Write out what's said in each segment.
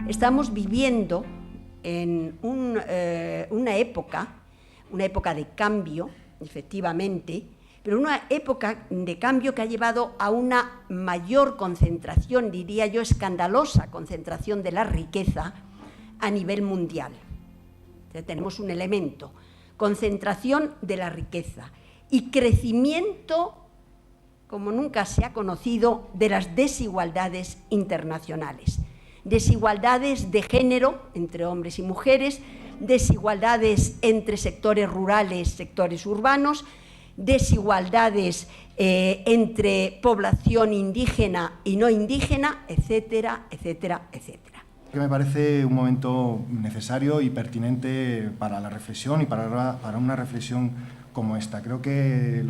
Estamos viviendo en una época de cambio, efectivamente, pero una época de cambio que ha llevado a una mayor concentración, diría yo, escandalosa concentración de la riqueza a nivel mundial. Entonces, tenemos un elemento, concentración de la riqueza y crecimiento, como nunca se ha conocido, de las desigualdades internacionales. Desigualdades de género entre hombres y mujeres, desigualdades entre sectores rurales, sectores urbanos, desigualdades entre población indígena y no indígena, etcétera, etcétera, etcétera. Me parece un momento necesario y pertinente para la reflexión y para una reflexión como esta. Creo que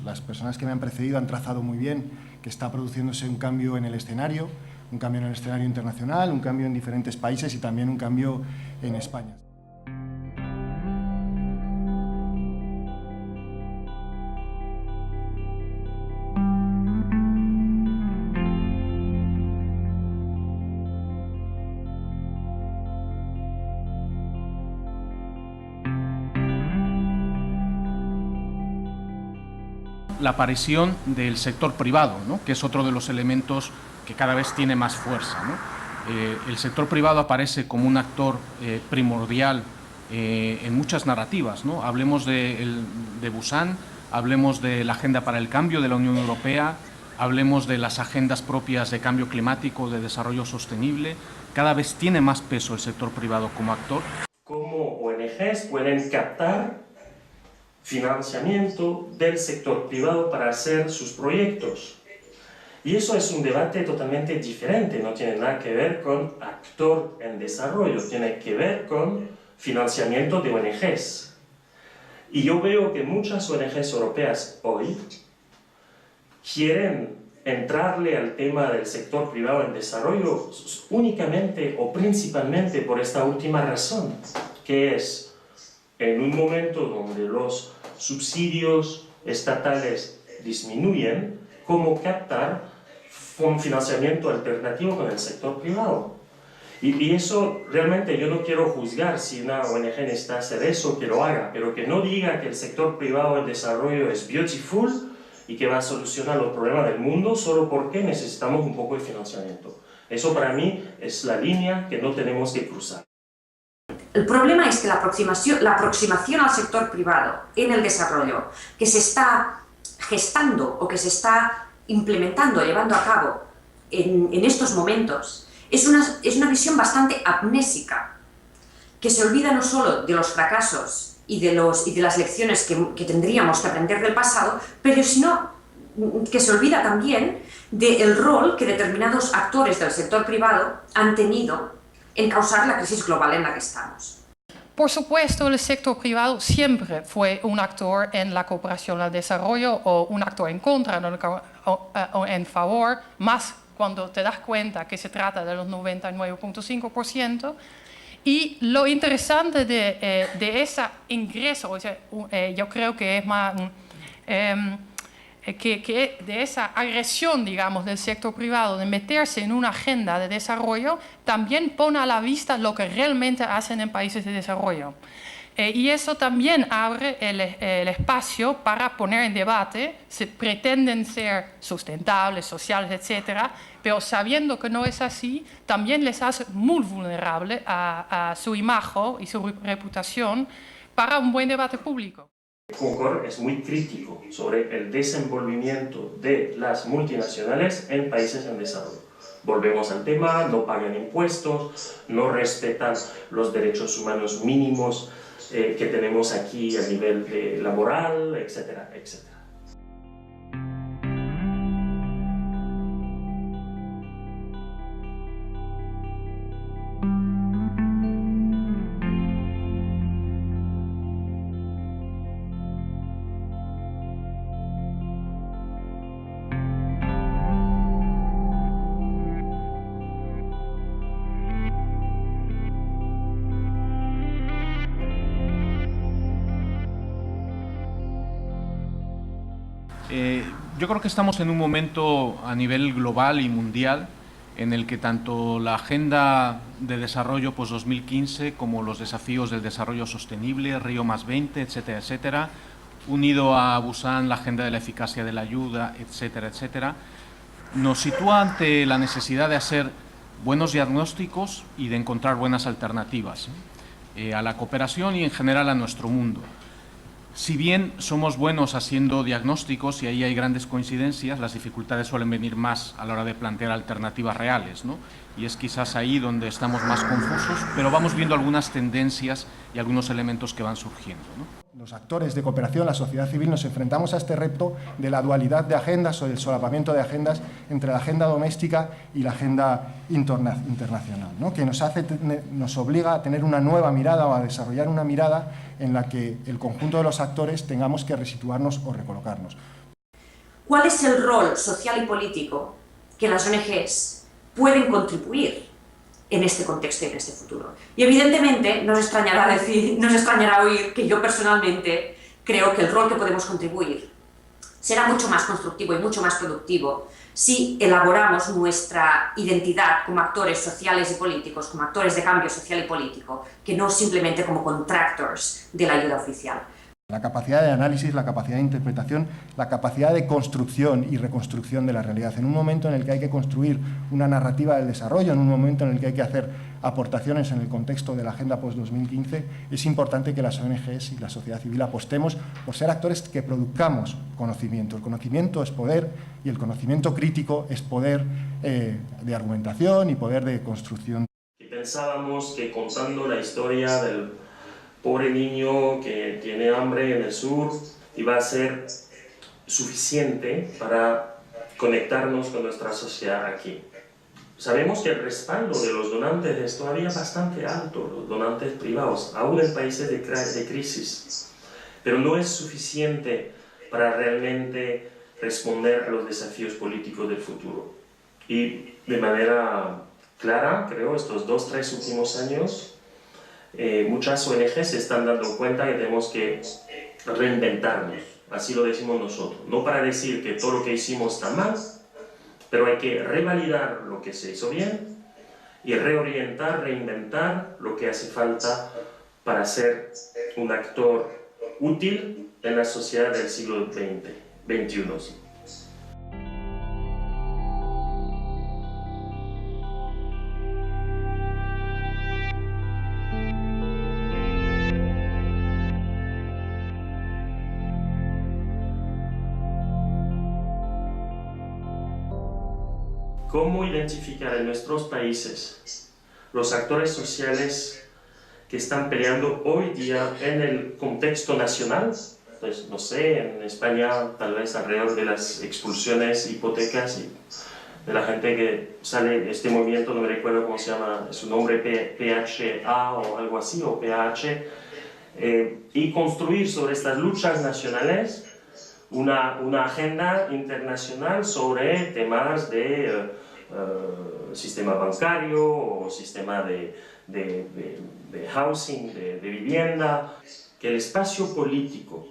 las personas que me han precedido han trazado muy bien que está produciéndose un cambio en el escenario internacional, un cambio en diferentes países y también un cambio en España. La aparición del sector privado, ¿no?, que es otro de los elementos que cada vez tiene más fuerza, ¿no? El sector privado aparece como un actor primordial en muchas narrativas, ¿no? Hablemos de Busan, hablemos de la Agenda para el Cambio de la Unión Europea, hablemos de las agendas propias de cambio climático, de desarrollo sostenible. Cada vez tiene más peso el sector privado como actor. ¿Cómo ONGs pueden captar financiamiento del sector privado para hacer sus proyectos? Y eso es un debate totalmente diferente, no tiene nada que ver con actor en desarrollo, tiene que ver con financiamiento de ONGs. Y yo veo que muchas ONGs europeas hoy quieren entrarle al tema del sector privado en desarrollo únicamente o principalmente por esta última razón, que es en un momento donde los subsidios estatales disminuyen, cómo captar un financiamiento alternativo con el sector privado. Y eso realmente yo no quiero juzgar si una ONG necesita hacer eso, que lo haga, pero que no diga que el sector privado en desarrollo es beautiful y que va a solucionar los problemas del mundo solo porque necesitamos un poco de financiamiento. Eso para mí es la línea que no tenemos que cruzar. El problema es que la aproximación al sector privado en el desarrollo que se está gestando o que se está implementando, llevando a cabo en estos momentos, es una visión bastante amnésica, que se olvida no solo de los fracasos y de las lecciones que tendríamos que aprender del pasado, pero sino que se olvida también del rol que determinados actores del sector privado han tenido en causar la crisis global en la que estamos. Por supuesto, el sector privado siempre fue un actor en la cooperación al desarrollo o un actor en contra o en favor, más cuando te das cuenta que se trata de los 99.5%. Y lo interesante de ese ingreso, yo creo que es más que de esa agresión, digamos, del sector privado de meterse en una agenda de desarrollo, también pone a la vista lo que realmente hacen en países de desarrollo. Y eso también abre el espacio para poner en debate si pretenden ser sustentables, sociales, etcétera, pero sabiendo que no es así, también les hace muy vulnerables a su imagen y su reputación para un buen debate público. Concord es muy crítico sobre el desenvolvimiento de las multinacionales en países en desarrollo. Volvemos al tema, no pagan impuestos, no respetan los derechos humanos mínimos que tenemos aquí a nivel laboral, etcétera, etcétera. Yo creo que estamos en un momento a nivel global y mundial en el que tanto la Agenda de Desarrollo 2015 como los desafíos del desarrollo sostenible, Río +20, etcétera, etcétera, unido a Busan, la Agenda de la Eficacia de la Ayuda, etcétera, etcétera, nos sitúa ante la necesidad de hacer buenos diagnósticos y de encontrar buenas alternativas a la cooperación y en general a nuestro mundo. Si bien somos buenos haciendo diagnósticos y ahí hay grandes coincidencias, las dificultades suelen venir más a la hora de plantear alternativas reales, ¿no? Y es quizás ahí donde estamos más confusos, pero vamos viendo algunas tendencias y algunos elementos que van surgiendo, ¿no? Los actores de cooperación, la sociedad civil, nos enfrentamos a este reto de la dualidad de agendas o del solapamiento de agendas entre la agenda doméstica y la agenda internacional, ¿no? Que nos obliga a tener una nueva mirada o a desarrollar una mirada en la que el conjunto de los actores tengamos que resituarnos o recolocarnos. ¿Cuál es el rol social y político que las ONGs pueden contribuir en este contexto y en este futuro? Y evidentemente nos extrañará oír que yo personalmente creo que el rol que podemos contribuir será mucho más constructivo y mucho más productivo si elaboramos nuestra identidad como actores sociales y políticos, como actores de cambio social y político, que no simplemente como contractors de la ayuda oficial. La capacidad de análisis, la capacidad de interpretación, la capacidad de construcción y reconstrucción de la realidad. En un momento en el que hay que construir una narrativa del desarrollo, en un momento en el que hay que hacer aportaciones en el contexto de la Agenda Post-2015, es importante que las ONGs y la sociedad civil apostemos por ser actores que produzcamos conocimiento. El conocimiento es poder y el conocimiento crítico es poder de argumentación y poder de construcción. Y pensábamos que contando la historia del pobre niño que tiene hambre en el sur iba a ser suficiente para conectarnos con nuestra sociedad aquí. Sabemos que el respaldo de los donantes es todavía bastante alto, los donantes privados, aún en países de crisis, pero no es suficiente para realmente responder a los desafíos políticos del futuro. Y de manera clara, creo, estos 2-3 últimos años, muchas ONGs se están dando cuenta que tenemos que reinventarnos, así lo decimos nosotros, no para decir que todo lo que hicimos está mal, pero hay que revalidar lo que se hizo bien y reorientar, reinventar lo que hace falta para ser un actor útil en la sociedad del siglo XXI. ¿Cómo identificar en nuestros países los actores sociales que están peleando hoy día en el contexto nacional? Pues no sé, en España tal vez alrededor de las expulsiones, hipotecas y de la gente que sale de este movimiento, no me recuerdo cómo se llama, su nombre PHA o algo así, o PAH, y construir sobre estas luchas nacionales una agenda internacional sobre temas de sistema bancario o sistema de housing, de vivienda, que el espacio político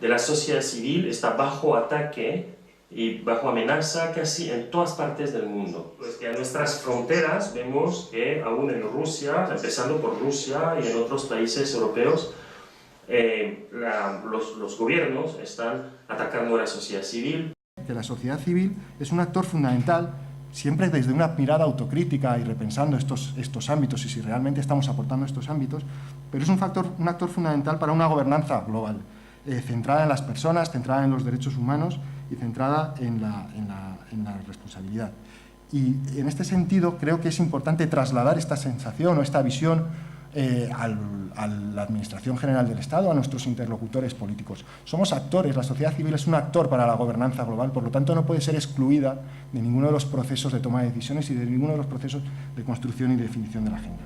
de la sociedad civil está bajo ataque y bajo amenaza casi en todas partes del mundo. Pues que a nuestras fronteras vemos que aún en Rusia, empezando por Rusia y en otros países europeos, los gobiernos están atacando a la sociedad civil. Que la sociedad civil es un actor fundamental, siempre desde una mirada autocrítica y repensando estos ámbitos y si realmente estamos aportando estos ámbitos, pero es un actor fundamental para una gobernanza global, centrada en las personas, centrada en los derechos humanos y centrada en la responsabilidad. Y en este sentido creo que es importante trasladar esta sensación o esta visión a la Administración General del Estado, a nuestros interlocutores políticos. Somos actores, la sociedad civil es un actor para la gobernanza global, por lo tanto no puede ser excluida de ninguno de los procesos de toma de decisiones y de ninguno de los procesos de construcción y definición de la agenda.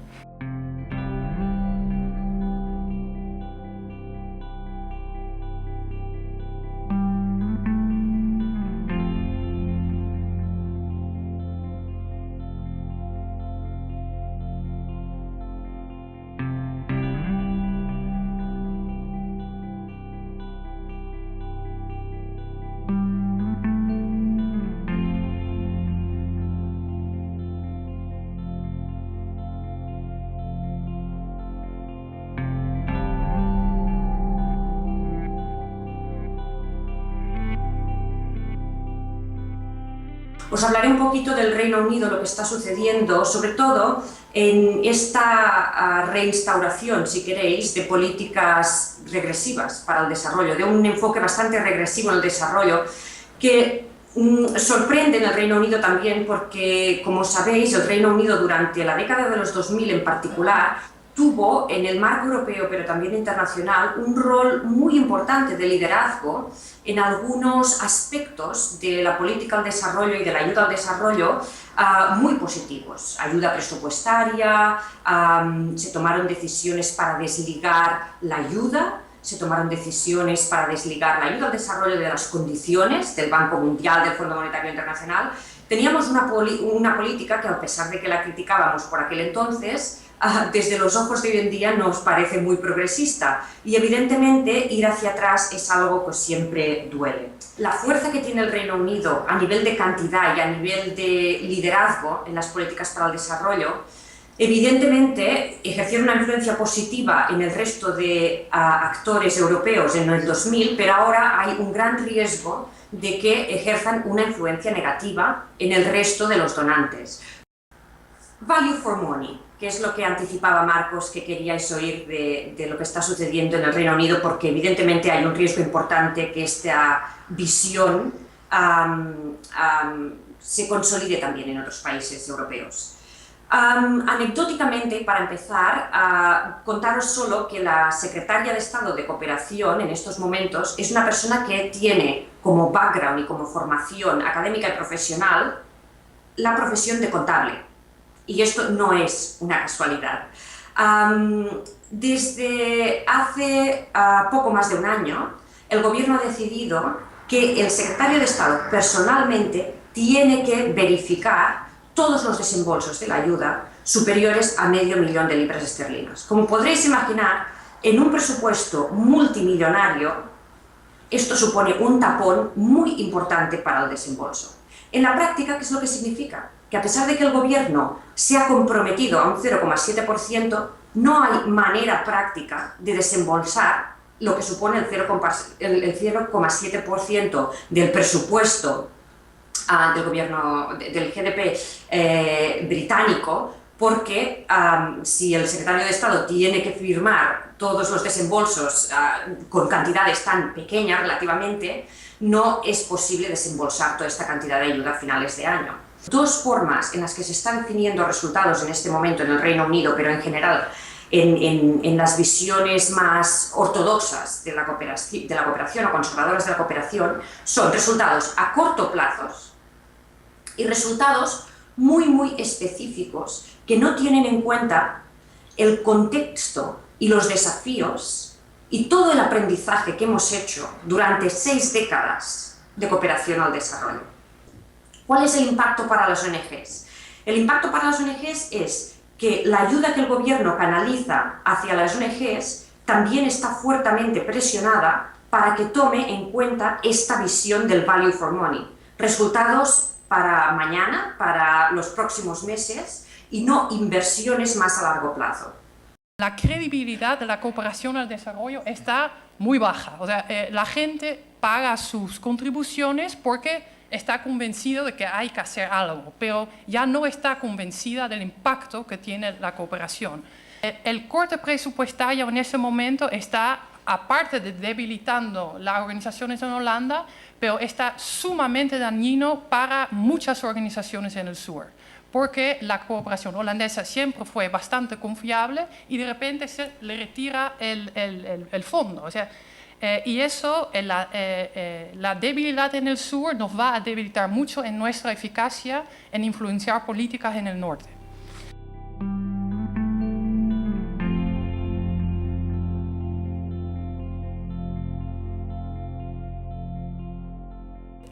Os hablaré un poquito del Reino Unido, lo que está sucediendo, sobre todo en esta reinstauración, si queréis, de políticas regresivas para el desarrollo, de un enfoque bastante regresivo en el desarrollo, que sorprende en el Reino Unido también porque, como sabéis, el Reino Unido durante la década de los 2000 en particular tuvo en el marco europeo, pero también internacional, un rol muy importante de liderazgo en algunos aspectos de la política al desarrollo y de la ayuda al desarrollo muy positivos. Ayuda presupuestaria, se tomaron decisiones para desligar la ayuda, se tomaron decisiones para desligar la ayuda al desarrollo de las condiciones del Banco Mundial, del Fondo Monetario Internacional. Teníamos una política que, a pesar de que la criticábamos por aquel entonces, desde los ojos de hoy en día nos parece muy progresista y evidentemente ir hacia atrás es algo que siempre duele. La fuerza que tiene el Reino Unido a nivel de cantidad y a nivel de liderazgo en las políticas para el desarrollo evidentemente ejercieron una influencia positiva en el resto de actores europeos en el 2000, pero ahora hay un gran riesgo de que ejerzan una influencia negativa en el resto de los donantes. Value for money, que es lo que anticipaba Marcos que queríais oír de lo que está sucediendo en el Reino Unido, porque evidentemente hay un riesgo importante que esta visión se consolide también en otros países europeos. Anecdóticamente, para empezar, contaros solo que la secretaria de Estado de Cooperación en estos momentos es una persona que tiene como background y como formación académica y profesional la profesión de contable. Y esto no es una casualidad. Desde hace poco más de un año, el Gobierno ha decidido que el secretario de Estado personalmente tiene que verificar todos los desembolsos de la ayuda superiores a $500.000 de libras esterlinas. Como podréis imaginar, en un presupuesto multimillonario, esto supone un tapón muy importante para el desembolso. En la práctica, ¿qué es lo que significa? Que a pesar de que el Gobierno se ha comprometido a un 0,7%, no hay manera práctica de desembolsar lo que supone el 0,7% del presupuesto del Gobierno, del GDP británico, porque si el secretario de Estado tiene que firmar todos los desembolsos con cantidades tan pequeñas relativamente, no es posible desembolsar toda esta cantidad de ayuda a finales de año. Dos formas en las que se están definiendo resultados en este momento en el Reino Unido, pero en general en las visiones más ortodoxas de la cooperación o conservadoras de la cooperación, son resultados a corto plazo y resultados muy específicos que no tienen en cuenta el contexto y los desafíos y todo el aprendizaje que hemos hecho durante 6 décadas de cooperación al desarrollo. ¿Cuál es el impacto para las ONGs? El impacto para las ONGs es que la ayuda que el Gobierno canaliza hacia las ONGs también está fuertemente presionada para que tome en cuenta esta visión del value for money. Resultados para mañana, para los próximos meses, y no inversiones más a largo plazo. La credibilidad de la cooperación al desarrollo está muy baja. O sea, la gente paga sus contribuciones porque está convencido de que hay que hacer algo, pero ya no está convencida del impacto que tiene la cooperación. El corte presupuestario en ese momento está, aparte de debilitando las organizaciones en Holanda, pero está sumamente dañino para muchas organizaciones en el sur, porque la cooperación holandesa siempre fue bastante confiable y de repente se le retira el fondo. O sea, y eso, la debilidad en el sur nos va a debilitar mucho en nuestra eficacia en influenciar políticas en el norte.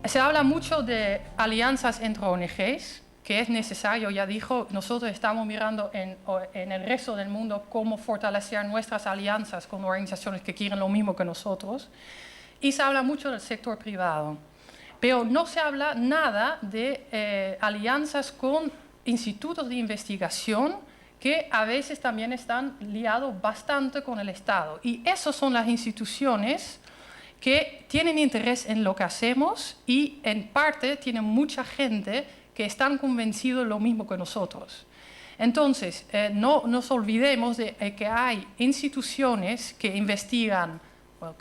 Se habla mucho de alianzas entre ONGs, que es necesario, ya dijo, nosotros estamos mirando en el resto del mundo cómo fortalecer nuestras alianzas con organizaciones que quieren lo mismo que nosotros. Y se habla mucho del sector privado, pero no se habla nada de alianzas con institutos de investigación que a veces también están liados bastante con el Estado. Y esas son las instituciones que tienen interés en lo que hacemos y en parte tienen mucha gente que están convencidos lo mismo que nosotros. Entonces, no nos olvidemos de que hay instituciones que investigan, bueno,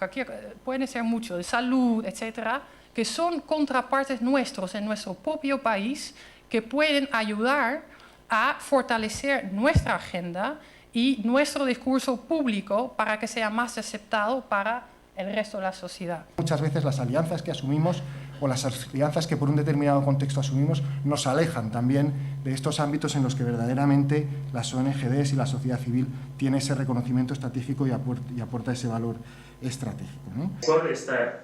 pueden ser mucho, de salud, etcétera, que son contrapartes nuestros en nuestro propio país, que pueden ayudar a fortalecer nuestra agenda y nuestro discurso público para que sea más aceptado para el resto de la sociedad. Muchas veces las alianzas que asumimos o las alianzas que por un determinado contexto asumimos nos alejan también de estos ámbitos en los que verdaderamente las ONGs y la sociedad civil tienen ese reconocimiento estratégico y aporta ese valor estratégico, ¿no? Está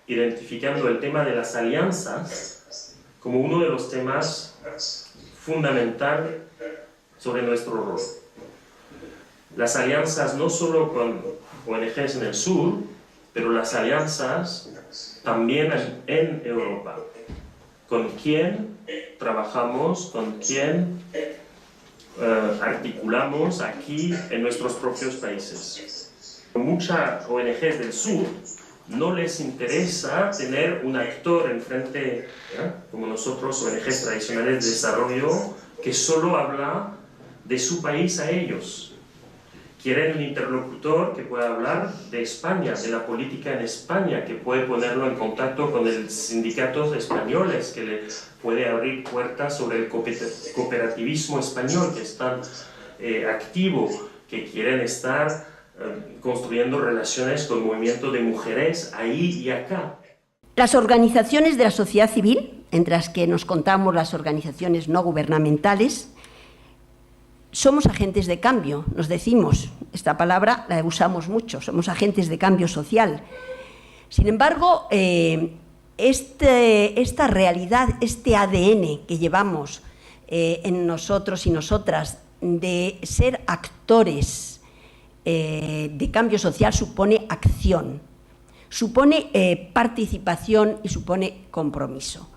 identificando el tema de las alianzas como uno de los temas fundamentales sobre nuestro rol. Las alianzas no solo con ONGs en el sur, pero las alianzas también en Europa. Con quién trabajamos, con quién articulamos aquí en nuestros propios países. Muchas ONGs del sur no les interesa tener un actor enfrente, como nosotros, ONGs tradicionales de desarrollo, que solo habla de su país a ellos. Quieren un interlocutor que pueda hablar de España, de la política en España, que puede ponerlo en contacto con los sindicatos españoles, que le puede abrir puertas sobre el cooperativismo español, que es tan activo, que quieren estar construyendo relaciones con movimientos de mujeres ahí y acá. Las organizaciones de la sociedad civil, entre las que nos contamos las organizaciones no gubernamentales, somos agentes de cambio, nos decimos, esta palabra la usamos mucho, somos agentes de cambio social. Sin embargo, esta realidad, este ADN que llevamos en nosotros y nosotras de ser actores de cambio social supone acción, supone participación y supone compromiso.